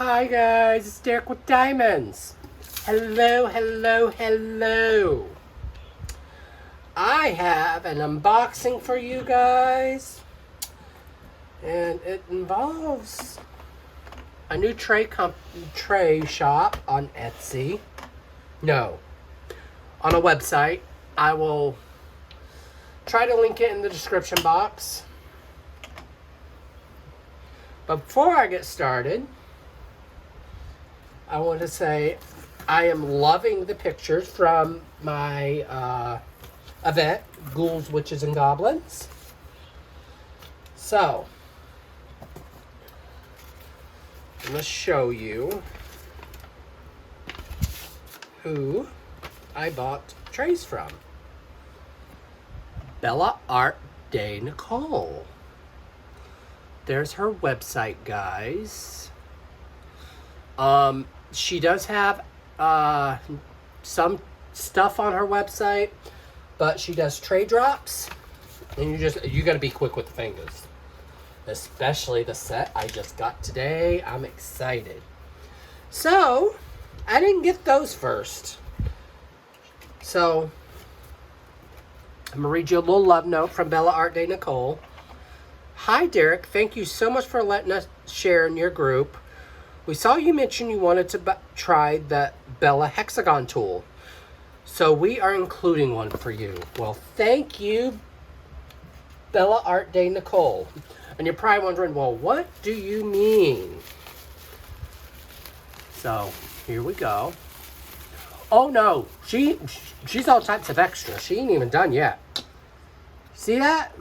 Hi guys, it's Derek with Diamonds. Hello, hello, hello. I have an unboxing for you guys. And it involves a new tray shop on Etsy. No, on a website. I will try to link it in the description box. But before I get started, I want to say I am loving the pictures from my event, Ghouls, Witches, and Goblins. So, I'm going to show you who I bought trays from. Bella Art de Nicole. There's her website, guys. She does have some stuff on her website, but she does tray drops, and you got to be quick with the fingers. Especially the set I just got today. I'm excited. So, I didn't get those first. So, I'm going to read you a little love note from Bella Art de Nicole. Hi, Derek. Thank you so much for letting us share in your group. We saw you mention you wanted to try the Bella Hexagon tool. So we are including one for you. Well, thank you, Bella Art de Nicole. And you're probably wondering, well, what do you mean? So, here we go. Oh, no. She's all types of extra. She ain't even done yet. See that?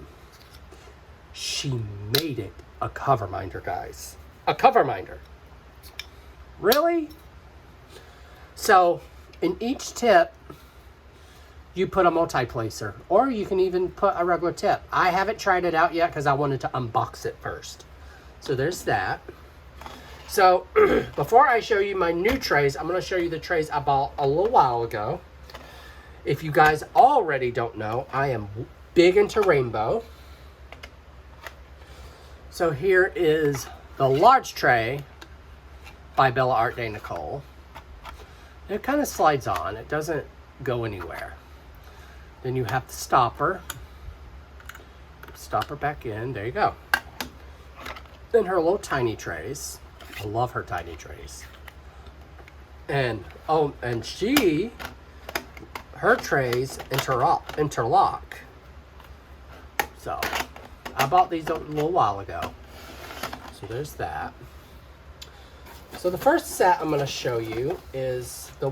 She made it a cover minder, guys. A cover minder. Really? So, in each tip, you put a multi-placer. Or you can even put a regular tip. I haven't tried it out yet because I wanted to unbox it first. So, there's that. So, before I show you my new trays, I'm going to show you the trays I bought a little while ago. If you guys already don't know, I am big into rainbow. So, here is the large tray by Bella Art de Nicole. It kind of slides on. It doesn't go anywhere. Then you have the stopper. Stopper back in. There you go. Then her little tiny trays. I love her tiny trays. And her trays interlock. So, I bought these a little while ago. So there's that. So the first set I'm going to show you is the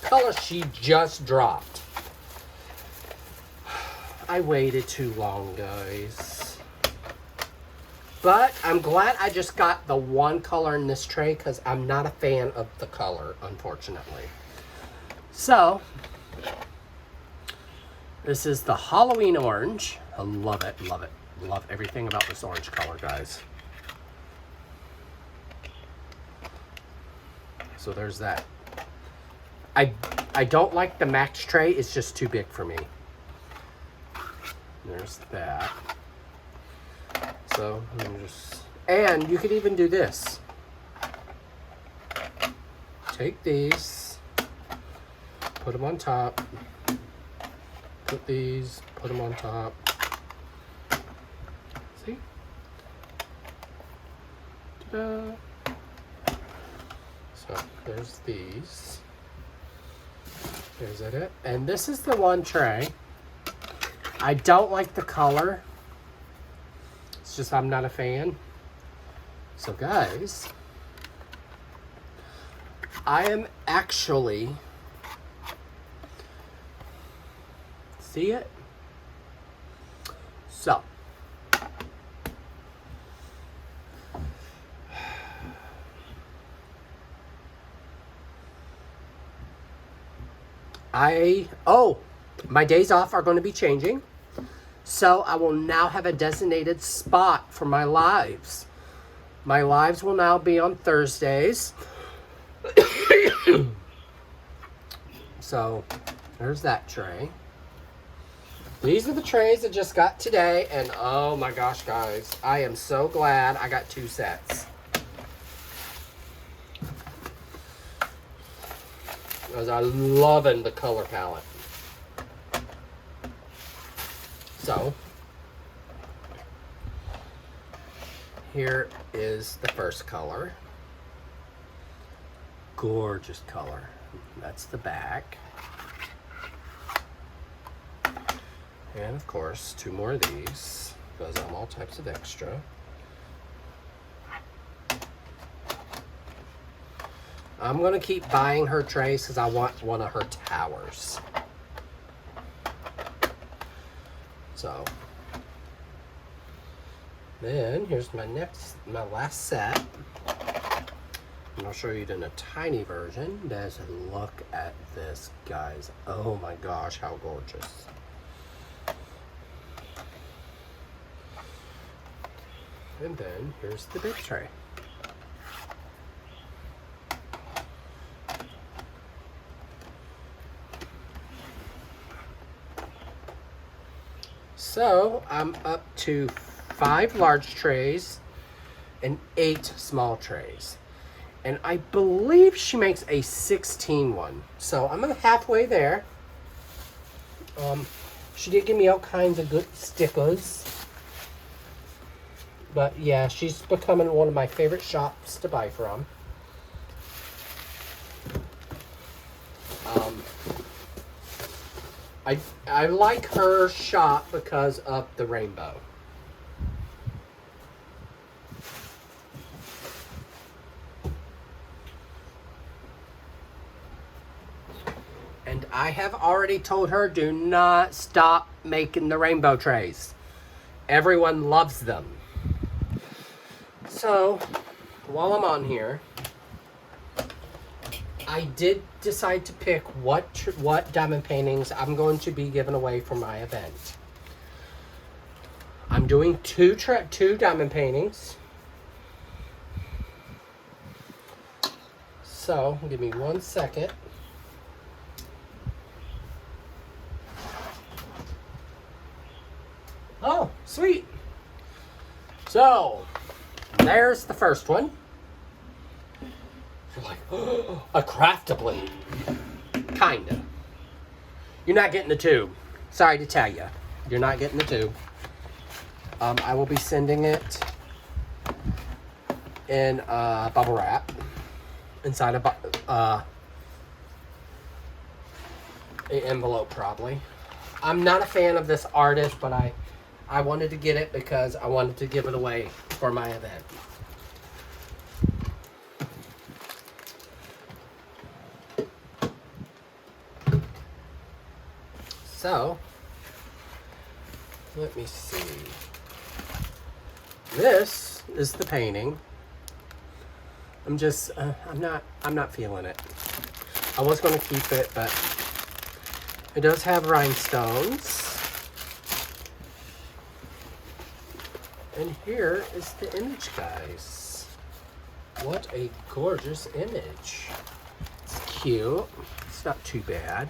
color she just dropped. I waited too long, guys. But I'm glad I just got the one color in this tray because I'm not a fan of the color, unfortunately. So, this is the Halloween orange. I love it, love it. Love everything about this orange color, guys. So there's that. I don't like the match tray. It's just too big for me. There's that. So and you could even do this. Take these, put them on top. Put these, put them on top. See? Ta-da! So there's these. There's it. And this is the one tray. I don't like the color. It's just I'm not a fan. So guys, I am actually, see it? So, my days off are going to be changing. So I will now have a designated spot for my lives. My lives will now be on Thursdays. So there's that tray. These are the trays I just got today, and oh my gosh, guys, I am so glad I got two sets. Because I'm loving the color palette. So, here is the first color. Gorgeous color. That's the back. And of course, 2 more of these. Goes on all types of extra. I'm going to keep buying her trays because I want one of her towers. So, then here's my last set. And I'll show you it in a tiny version. Just look at this, guys. Oh my gosh, how gorgeous. And then here's the big tray. So I'm up to 5 large trays and 8 small trays. And I believe she makes a 16 one. So I'm halfway there. She did give me all kinds of good stickers. But yeah, she's becoming one of my favorite shops to buy from. I like her shop because of the rainbow. And I have already told her, do not stop making the rainbow trays. Everyone loves them. So, while I'm on here, I did decide to pick what diamond paintings I'm going to be giving away for my event. I'm doing two diamond paintings. So, give me 1 second. Oh, sweet. So, there's the first one. You're like, oh, a craftably. Kinda. You're not getting the tube. Sorry to tell you. You're not getting the tube. I will be sending it in bubble wrap. Inside an envelope, probably. I'm not a fan of this artist, but I wanted to get it because I wanted to give it away for my event. So, let me see. This is the painting. I'm not feeling it. I was going to keep it, but it does have rhinestones. And here is the image, guys. What a gorgeous image. It's cute. It's not too bad.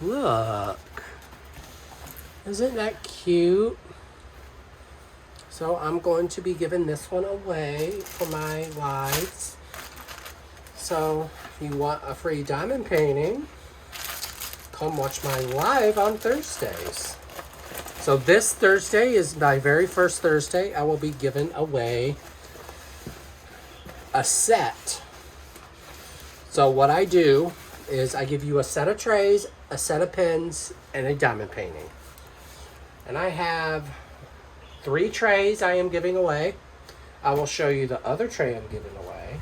Look. Isn't that cute? So I'm going to be giving this one away for my lives. So if you want a free diamond painting, come watch my live on Thursdays. So this Thursday is my very first Thursday. I will be giving away a set. So what I do is I give you a set of trays, a set of pens, and a diamond painting. And I have 3 trays I am giving away. I will show you the other tray I'm giving away.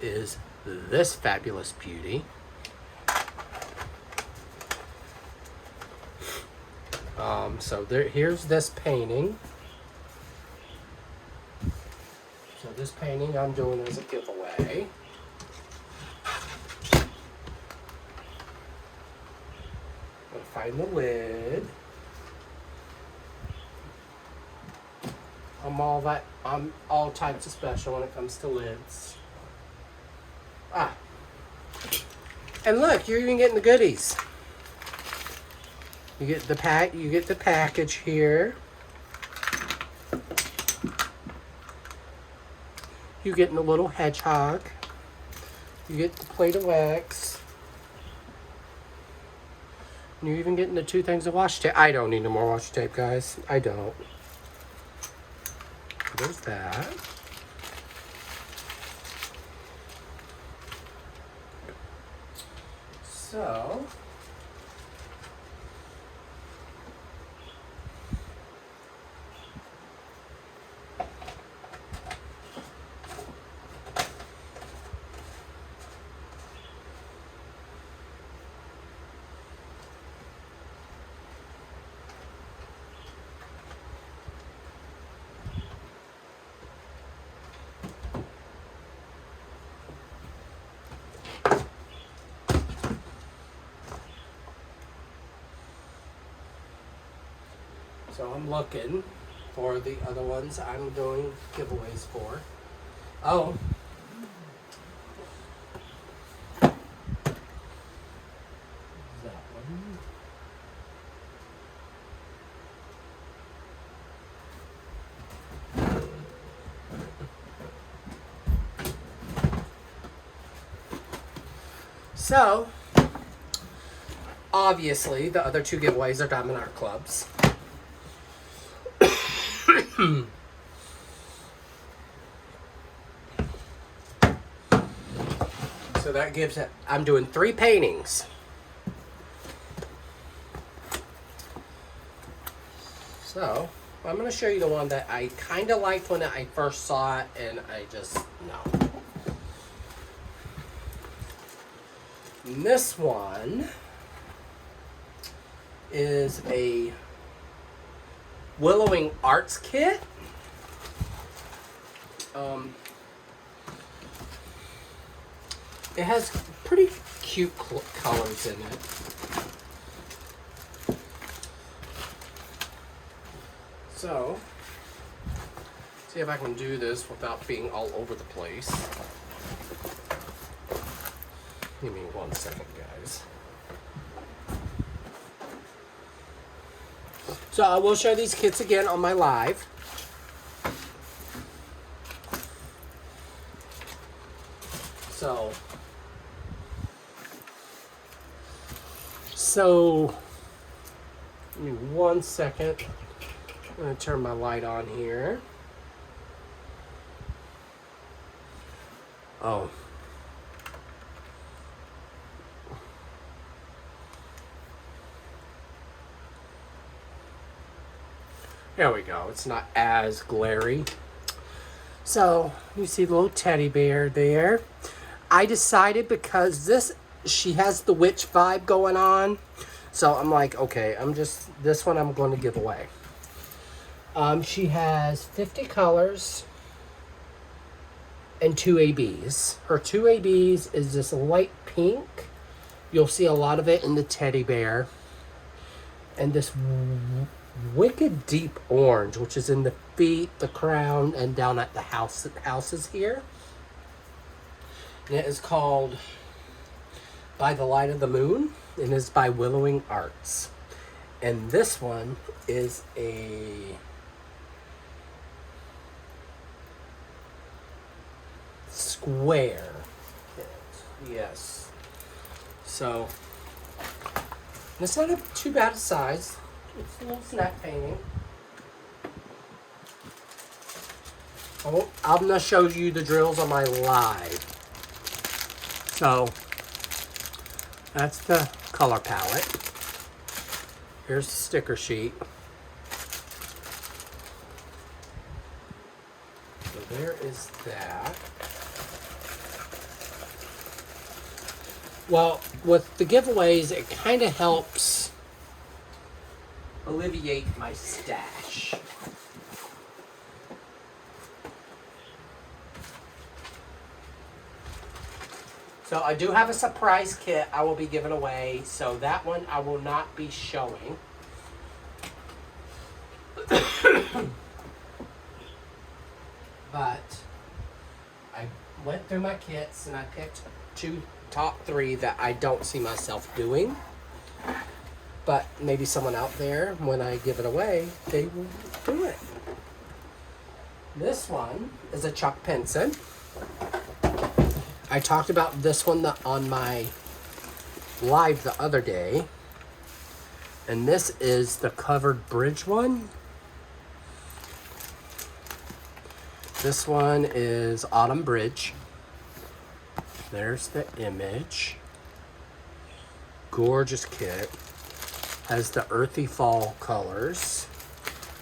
Is this fabulous beauty. So here's this painting. So this painting I'm doing as a giveaway. I'm gonna find the lid. I'm all types of special when it comes to lids. And look, you're even getting the goodies. You get the package here. You getting a little hedgehog. You get the plate of wax. And you're even getting the 2 things of washi tape. I don't need no more washi tape, guys. I don't. There's that. So, I'm looking for the other ones I'm doing giveaways for. Oh. That one. So, obviously, the other 2 giveaways are Diamond Art Clubs. So that gives it, I'm doing 3 paintings. So, I'm going to show you the one that I kind of liked when I first saw it, and I just, no. And this one is a Willowing Arts kit. It has pretty cute colors in it. So, see if I can do this without being all over the place. Give me 1 second, guys. So I will show these kits again on my live. So, give me 1 second. I'm going to turn my light on here. Oh. There we go. It's not as glary. So, you see the little teddy bear there. I decided because she has the witch vibe going on. So I'm like, okay, this one I'm going to give away. She has 50 colors and 2 ABs. Her 2 ABs is this light pink. You'll see a lot of it in the teddy bear. And this wicked deep orange, which is in the feet, the crown, and down at the houses here. And it is called By the Light of the Moon, and is by Willowing Arts. And this one is a square kit. Yes. So, it's not too bad a size. It's a little snack painting. I'm going to show you the drills on my live. So, that's the color palette. Here's the sticker sheet. So there is that. Well, with the giveaways, it kind of helps alleviate my stash. So I do have a surprise kit I will be giving away, so that one I will not be showing. But I went through my kits and I picked top 3 that I don't see myself doing. But maybe someone out there, when I give it away, they will do it. This one is a chalk pencil. I talked about this one on my live the other day. And this is the covered bridge one. This one is Autumn Bridge. There's the image. Gorgeous kit. Has the earthy fall colors.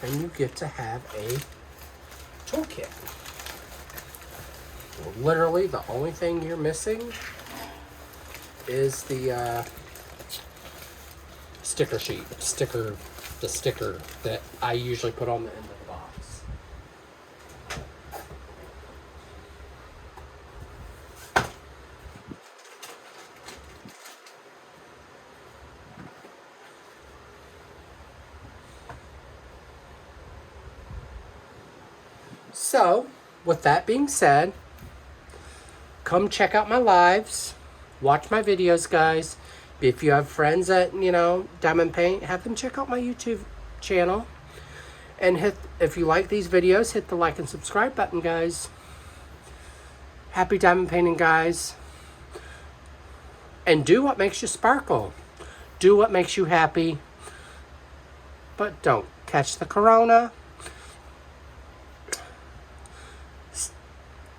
And you get to have a toolkit. Literally, the only thing you're missing is the sticker sheet. The sticker that I usually put on the end of the box. So, with that being said, come check out my lives. Watch my videos, guys. If you have friends that, diamond paint, have them check out my YouTube channel. And if you like these videos, hit the like and subscribe button, guys. Happy diamond painting, guys. And do what makes you sparkle. Do what makes you happy. But don't catch the corona.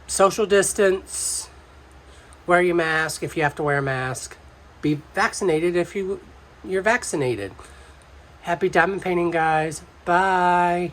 Social distance. Wear your mask if you have to wear a mask. Be vaccinated if you're vaccinated. Happy diamond painting, guys. Bye.